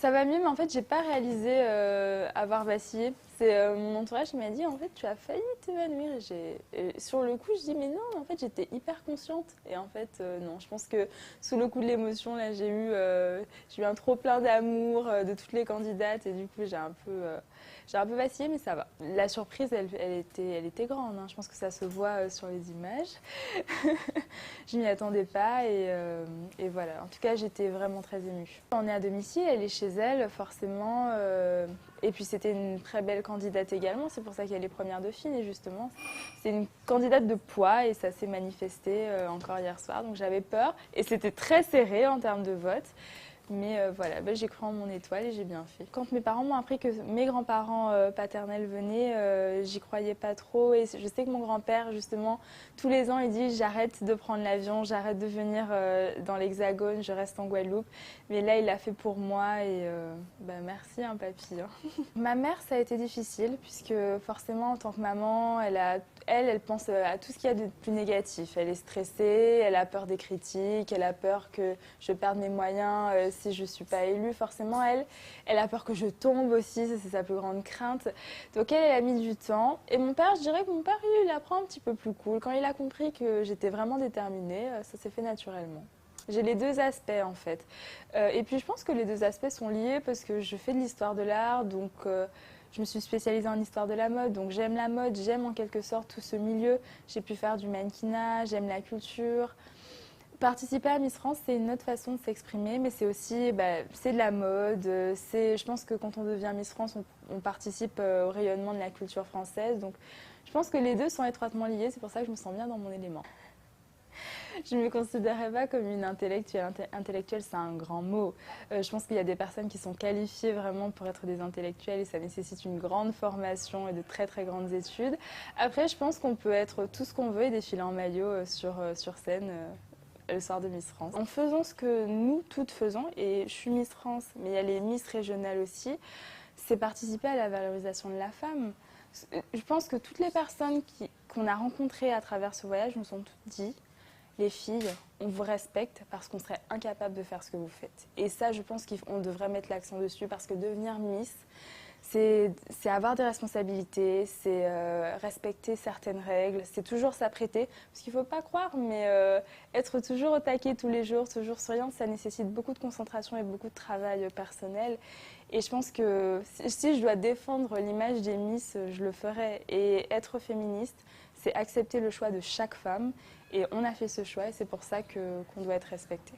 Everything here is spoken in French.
Ça va mieux, mais en fait, j'ai pas réalisé avoir vacillé. C'est mon entourage qui m'a dit, en fait, tu as failli t'évanouir. Et sur le coup, je dis, mais non, en fait, j'étais hyper consciente. Et en fait, non, je pense que sous le coup de l'émotion, là, j'ai eu un trop plein d'amour de toutes les candidates. Et du coup, j'ai un peu vacillé, mais ça va. La surprise, elle était grande, hein. Je pense que ça se voit sur les images. Je m'y attendais pas et voilà. En tout cas, j'étais vraiment très émue. On est à domicile, elle est chez elle, forcément. Et puis c'était une très belle candidate également. C'est pour ça qu'elle est première dauphine. Et justement, c'est une candidate de poids et ça s'est manifesté encore hier soir. Donc j'avais peur et c'était très serré en termes de vote. Mais voilà, j'ai cru en mon étoile et j'ai bien fait. Quand mes parents m'ont appris que mes grands-parents paternels venaient, j'y croyais pas trop. Et je sais que mon grand-père, justement, tous les ans, il dit j'arrête de prendre l'avion, j'arrête de venir dans l'Hexagone, je reste en Guadeloupe. Mais là, il l'a fait pour moi et merci, hein, papy. Hein. Ma mère, ça a été difficile puisque forcément, en tant que maman, elle pense à tout ce qu'il y a de plus négatif. Elle est stressée, elle a peur des critiques, elle a peur que je perde mes moyens si je ne suis pas élue. Forcément, elle a peur que je tombe aussi, ça c'est sa plus grande crainte. Donc elle a mis du temps. Et mon père, je dirais que mon père, il apprend un petit peu plus cool. Quand il a compris que j'étais vraiment déterminée, ça s'est fait naturellement. J'ai les deux aspects en fait. Et puis je pense que les deux aspects sont liés parce que je fais de l'histoire de l'art, donc je me suis spécialisée en histoire de la mode, donc j'aime la mode, j'aime en quelque sorte tout ce milieu. J'ai pu faire du mannequinat, j'aime la culture. Participer à Miss France, c'est une autre façon de s'exprimer, mais c'est aussi, c'est de la mode. Je pense que quand on devient Miss France, on participe au rayonnement de la culture française. Donc je pense que les deux sont étroitement liés, c'est pour ça que je me sens bien dans mon élément. Je ne me considérais pas comme une intellectuelle. Intellectuelle, c'est un grand mot. Je pense qu'il y a des personnes qui sont qualifiées vraiment pour être des intellectuels et ça nécessite une grande formation et de très très grandes études. Après, je pense qu'on peut être tout ce qu'on veut et défiler en maillot sur scène le soir de Miss France. En faisant ce que nous toutes faisons, et je suis Miss France, mais il y a les Miss régionales aussi, c'est participer à la valorisation de la femme. Je pense que toutes les personnes qu'on a rencontrées à travers ce voyage nous sont toutes dit les filles, on vous respecte parce qu'on serait incapable de faire ce que vous faites. Et ça, je pense qu'on devrait mettre l'accent dessus parce que devenir Miss, c'est avoir des responsabilités, c'est respecter certaines règles, c'est toujours s'apprêter. Parce qu'il ne faut pas croire, mais être toujours au taquet tous les jours, toujours souriante, ça nécessite beaucoup de concentration et beaucoup de travail personnel. Et je pense que si je dois défendre l'image des Miss, je le ferai. Et être féministe, c'est accepter le choix de chaque femme. Et on a fait ce choix et c'est pour ça qu'on doit être respecté.